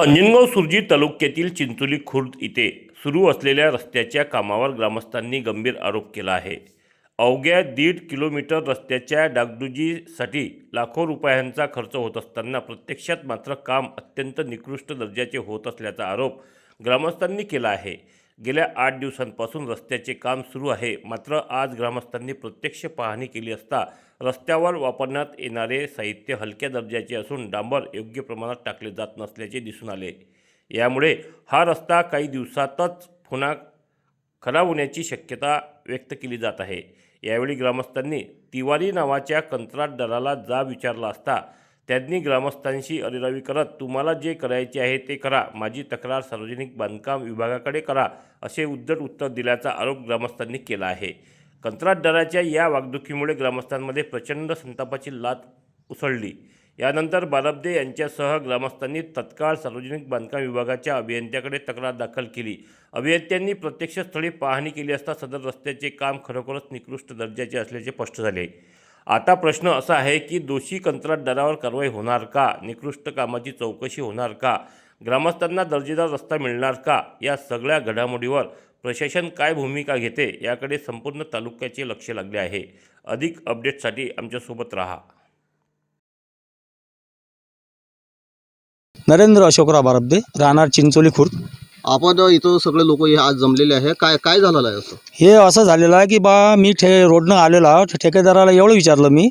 अंजनगाव सुर्जी तालुक्यातील चिंचोली खुर्द इथे सुरू असलेल्या रस्त्याच्या कामावर ग्रामस्थांनी गंभीर आरोप केला आहे। अवघ्या 1.5 किलोमीटर रस्त्याच्या डागडुजीसाठी लाखो रुपयांचा खर्च होत असताना प्रत्यक्षात मात्र काम अत्यंत निकृष्ट दर्जाचे होत असल्याचा आरोप ग्रामस्थांनी केला आहे। गेल्या 8 दिवसांपासून रस्त्याचे काम सुरू आहे, मात्र आज ग्रामस्थांनी प्रत्यक्ष पाहणी केली असता रस्त्यावर वापरण्यात येणारे साहित्य हलक्या दर्जाचे असून डांबर योग्य प्रमाणात टाकले जात नसल्याचे दिसून आले। यामुळे हा रस्ता काही दिवसातच पुन्हा खराब होण्याची शक्यता व्यक्त केली जात आहे। यावेळी ग्रामस्थांनी तिवारी नावाच्या कंत्राटदाराला जाब विचारला असता त्यांनी ग्रामस्थांशी अरेरावी करत तुम्हाला जे करायचे आहे ते करा, माझी तक्रार सार्वजनिक बांधकाम विभागाकडे करा असे उद्धट उत्तर दिल्याचा आरोप ग्रामस्थांनी केला आहे। कंत्राटदाराच्या या वागणुकीमुळे ग्रामस्थांमध्ये प्रचंड संतापाची लाट उसळली। यानंतर बारबदे यांच्यासह ग्रामस्थांनी तत्काळ सार्वजनिक बांधकाम विभागाच्या अभियंत्याकडे तक्रार दाखल केली। अभियंत्यांनी प्रत्यक्ष स्थळी पाहणी केली असता सदर रस्त्याचे काम खरोखरच निकृष्ट दर्जाचे असल्याचे स्पष्ट झाले। आता प्रश्न असा आहे की दोषी कंत्राटदारावर कारवाई होणार का, निकृष्ट कामाची चौकशी होणार का, ग्रामस्थांना दर्जेदार रस्ता मिळणार का, या सगळ्या घडामोडीवर प्रशासन काय भूमिका घेते याकडे संपूर्ण तालुक्याचे लक्ष लागले आहे। अधिक अपडेटसाठी आमच्यासोबत राहा। नरेंद्र अशोकराव बारबदे, राहणार चिंचोली खुर्द। आपण इथं सगळे लोक हे आज जमलेले आहे। काय झालेलं आहे असं? हे असं झालेलं आहे की बा मी रोडनं आलेलो आहोत। ठेकेदाराला एवढं विचारलं मी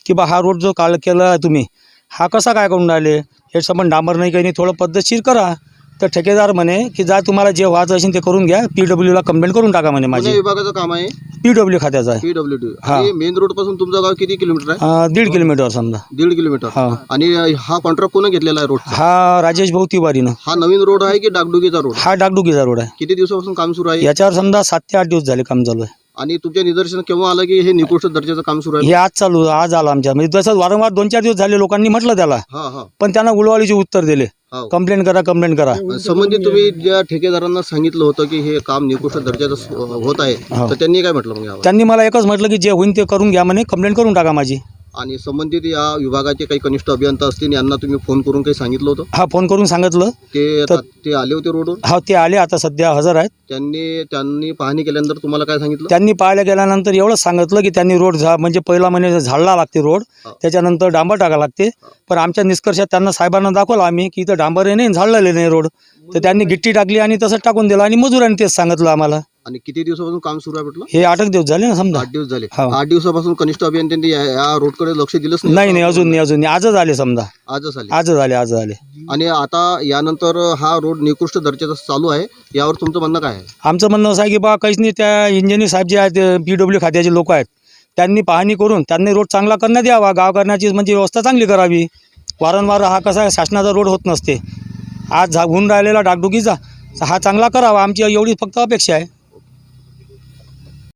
की बा हा रोड जो काल केला आहे तुम्ही हा कसा काय करून राहिले, हे संबंध डांबर नाही काही नाही, थोडं पद्धतशीर करा। तर ठेकेदार म्हणे की जा तुम्हाला जे व्हायचं असेल ते करून घ्या, PWला कंप्लेंट करून टाका म्हणे। माझी विभागाचं काम आहे, PW खात्याचं आहे। PWD। आणि मेन रोड पासून तुमचं गाव किती किलोमीटर आहे? 1.5 किलोमीटर समजा। 1.5 किलोमीटर। आणि हा कॉन्ट्रॅक्ट कोण घेतलेला आहे रोड? हा राजेश भाऊ तिवारीनं। हा नवीन रोड आहे की डागडुगीचा रोड? हा डागडुगीचा रोड आहे। किती दिवसापासून काम सुरू आहे याच्यावर समजा 7 ते 8 दिवस झाले काम चालू आहे। आणि तुमच्या निदर्शन केव्हा आलं की हे निकृष्ट दर्जाचं काम सुरू आहे? हे आज चालू, आज आला आमच्या म्हणजे तसं वारंवार 2-4 दिवस झाले लोकांनी म्हटलं त्याला, हा पण त्यांना उलवालीचे उत्तर दिले, कंप्लेंट करा कंप्लेंट करा। संबंधित तुम्ही ज्या ठेकेदारांना सांगितलं होतं की हे काम निकृष्ट दर्जाचं होत आहे, तर त्यांनी काय म्हटलं मग? त्यांनी मला एकच म्हटलं की जे होईल ते करून घ्या म्हणे, कंप्लेंट करून टाका माझी। आणि संबंधित या विभागाचे काही कनिष्ठ अभियंता असतील, यांना तुम्ही फोन करून काही सांगितलं होतं? हा, फोन करून सांगितलं। ते आले होते रोडवर? हा, ते आले, आता सध्या हजर आहेत। त्यांनी पाहणी केल्यानंतर तुम्हाला काय सांगितलं? त्यांनी पाहायला गेल्यानंतर एवढंच सांगितलं की त्यांनी रोड म्हणजे पहिला महिने झाडला लागते रोड, त्याच्यानंतर डांबर टाका लागते। पण आमच्या निष्कर्षात त्यांना साहेबांना दाखवलं आम्ही की इथं डांबर नाही, झाडलेले नाही रोड, तर त्यांनी गिट्टी टाकली आणि तसंच टाकून दिलं आणि मजुरांनी तेच सांगितलं आम्हाला। आणि किती दिवसापासून काम सुरू आहे म्हटलं? हे 8 दिवस झाले ना समजा। 8 दिवस झाले। 8 दिवसापासून कनिष्ठ अभियंत्यांनी या रोडकडे लक्ष दिलंच नाही? नाही, अजून नाही, आजच आले समजा। आजच आले। आणि आता यानंतर हा रोड निकृष्ट दर्जाचा चालू आहे, यावर तुमचं म्हणणं काय आहे? आमचं म्हणणं असं आहे की बा काहीच नाही, त्या इंजिनियर साहेब जे आहेत PW खात्याचे लोक आहेत, त्यांनी पाहणी करून त्यांनी रोड चांगला करण्यात यावा, गाव करण्याची म्हणजे व्यवस्था चांगली करावी। वारंवार हा कसा शासनाचा रोड होत नसते, आज होऊन राहिलेला डागडुगीचा हा चांगला करावा, आमची एवढी फक्त अपेक्षा आहे।